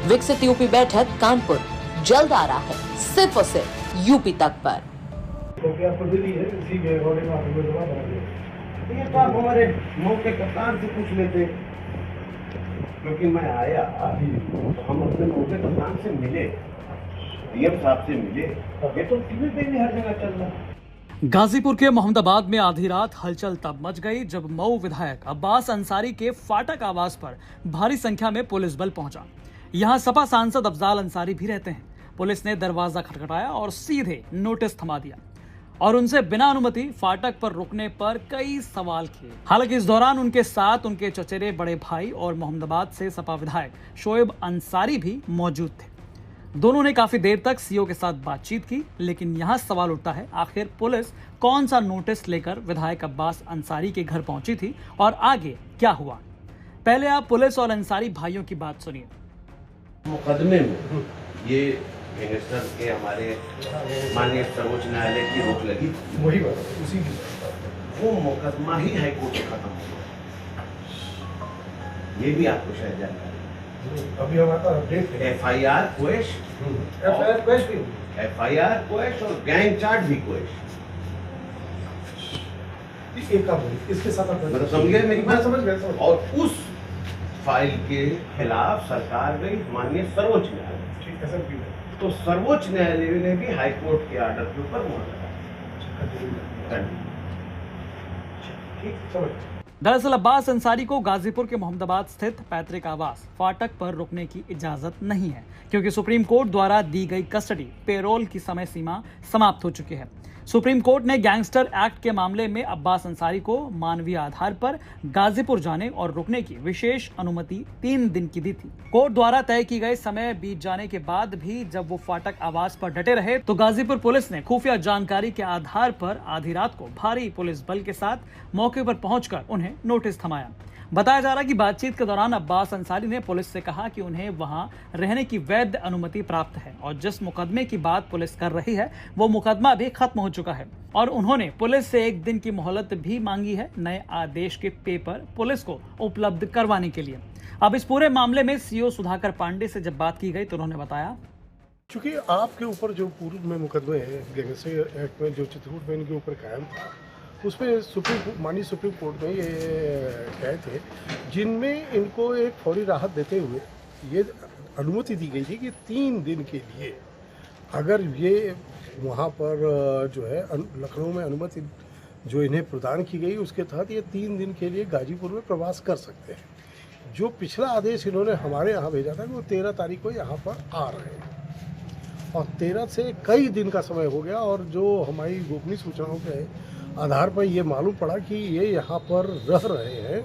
विकसित यूपी बैठक कानपुर जल्द आ रहा है सिर्फ और सिर्फ यूपी तक पर। ये तो आप हमारे मौके कप्तान से पूछ लेते, क्योंकि मैं आया तो हम अपने मौके कप्तान से मिले, डीएम साहब से मिले। ये तो टीवी पे भी हर जगह चल रहा है। गाजीपुर के मोहम्मदाबाद में आधी रात हलचल तब मच गई जब मऊ विधायक अब्बास अंसारी के फाटक आवास पर भारी संख्या में पुलिस बल पहुंचा। यहां सपा सांसद अफजाल अंसारी भी रहते हैं। पुलिस ने दरवाजा खटखटाया और सीधे नोटिस थमा दिया और उनसे बिना अनुमति फाटक पर रुकने पर कई सवाल किए। हालांकि इस दौरान उनके साथ उनके चचेरे बड़े भाई और मोहम्मदाबाद से सपा विधायक शोएब अंसारी भी मौजूद थे। दोनों ने काफी देर तक सीओ के साथ बातचीत की, लेकिन यहां सवाल उठता है आखिर पुलिस कौन सा नोटिस लेकर विधायक अब्बास अंसारी के घर पहुंची थी और आगे क्या हुआ। पहले आप पुलिस और अंसारी भाइयों की बात सुनिए। मुकदमे में ये गैंगस्टर के हमारे माननीय सर्वोच्च न्यायालय की रोक लगी, वही बात उसी की वो मुकदमा ही हाईकोर्ट में खत्म हुआ। ये भी आपको शायद जानकारी अभी हमारा अपडेट है। FIR क्वेश, FIR क्वेश और गैंग चार्ट भी क्वेश। इसके साथ मतलब समझ गए मेरी बात? समझ गए। और उस फाइल के खिलाफ सरकार गई माननीय सर्वोच्च न्यायालय। ठीक है सर। तो सर्वोच्च न्यायालय ने भी हाईकोर्ट के आर्डर के ऊपर मोहर लगाई। ठीक समझ। दरअसल अब्बास अंसारी को गाजीपुर के मोहम्मदाबाद स्थित पैतृक आवास फाटक पर रुकने की इजाजत नहीं है, क्योंकि सुप्रीम कोर्ट द्वारा दी गई कस्टडी पेरोल की समय सीमा समाप्त हो चुकी है। सुप्रीम कोर्ट ने गैंगस्टर एक्ट के मामले में अब्बास अंसारी को मानवीय आधार पर गाजीपुर जाने और रुकने की विशेष अनुमति 3 दिन की दी थी। कोर्ट द्वारा तय की गई समय बीत जाने के बाद भी जब वो फाटक आवास पर डटे रहे तो गाजीपुर पुलिस ने खुफिया जानकारी के आधार पर आधी रात को भारी पुलिस बल के साथ मौके पर पहुंचकर उन्हें नोटिस थमाया। बताया जा रहा है कि बातचीत के दौरान अब्बास अंसारी ने पुलिस से कहा कि उन्हें वहां रहने की वैध अनुमति प्राप्त है और जिस मुकदमे की बात पुलिस कर रही है वो मुकदमा भी खत्म हो चुका है और उन्होंने पुलिस से 1 दिन की मोहलत भी मांगी है नए आदेश के पेपर पुलिस को उपलब्ध करवाने के लिए। अब इस पूरे मामले में सीओ सुधाकर पांडे से जब बात की गई तो उन्होंने बताया, चूंकि आपके ऊपर जो पूर्व में मुकदमे हैं गैंगस्टर एक्ट में जो चित्रकूट में इनके ऊपर कायम था, उसमें माननीय सुप्रीम कोर्ट में ये कहे थे जिनमें इनको एक फौरी राहत देते हुए ये अनुमति दी गई थी कि 3 दिन के लिए अगर ये वहाँ पर जो है लखनऊ में अनुमति जो इन्हें प्रदान की गई उसके तहत ये 3 दिन के लिए गाजीपुर में प्रवास कर सकते हैं। जो पिछला आदेश इन्होंने हमारे यहाँ भेजा था कि वो 13 तारीख को यहाँ पर आ रहे हैं और 13 से कई दिन का समय हो गया और जो हमारी गोपनीय सूचनाओं के आधार पर ये मालूम पड़ा कि ये यहाँ पर रह रहे हैं,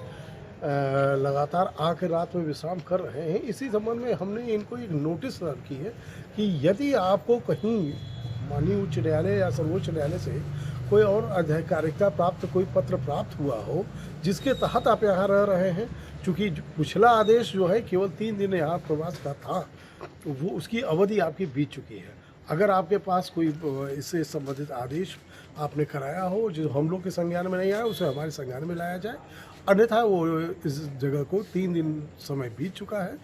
लगातार आके रात में विश्राम कर रहे हैं। इसी संबंध में हमने इनको एक नोटिस सर्व की है कि यदि आपको कहीं माननीय उच्च न्यायालय या सर्वोच्च न्यायालय से कोई और आधिकारिकता प्राप्त कोई पत्र प्राप्त हुआ हो जिसके तहत आप यहाँ रह रहे हैं, चूँकि पिछला आदेश जो है केवल 3 दिन यहाँ प्रवास का था तो वो उसकी अवधि आपकी बीत चुकी है। अगर आपके पास कोई इससे संबंधित आदेश आपने कराया हो जो हम लोग के संज्ञान में नहीं आया उसे हमारे संज्ञान में लाया जाए, अन्यथा वो इस जगह को 3 दिन समय बीत चुका है,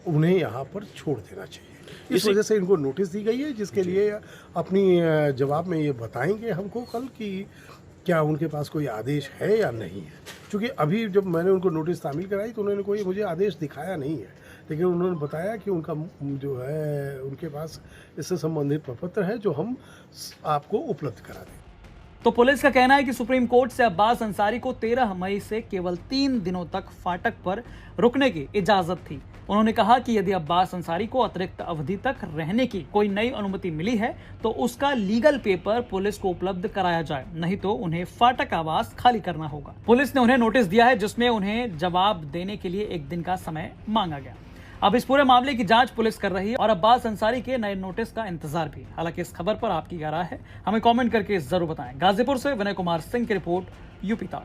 उन्हें यहाँ पर छोड़ देना चाहिए। इस वजह से इनको नोटिस दी गई है जिसके लिए अपनी जवाब में ये बताएंगे हमको कल कि क्या उनके पास कोई आदेश है या नहीं है। क्योंकि अभी जब मैंने उनको नोटिस तामील कराई तो उन्होंने कोई मुझे आदेश दिखाया नहीं है, लेकिन उन्होंने बताया कि उनका जो है उनके पास इससे संबंधित प्रपत्र है जो हम आपको उपलब्ध करा दें। तो पुलिस का कहना है कि सुप्रीम कोर्ट से अब्बास अंसारी को 13 मई से केवल 3 दिनों तक फाटक पर रुकने की इजाजत थी। उन्होंने कहा कि यदि अब्बास अंसारी को अतिरिक्त अवधि तक रहने की कोई नई अनुमति मिली है तो उसका लीगल पेपर पुलिस को उपलब्ध कराया जाए, नहीं तो उन्हें फाटक आवास खाली करना होगा। पुलिस ने उन्हें नोटिस दिया है जिसमें उन्हें जवाब देने के लिए 1 दिन का समय मांगा गया। अब इस पूरे मामले की जांच पुलिस कर रही है और अब्बास अंसारी के नए नोटिस का इंतजार भी। हालांकि इस खबर पर आपकी क्या राय है हमें कमेंट करके जरूर बताएं। गाजीपुर से विनय कुमार सिंह की रिपोर्ट, यूपी तक।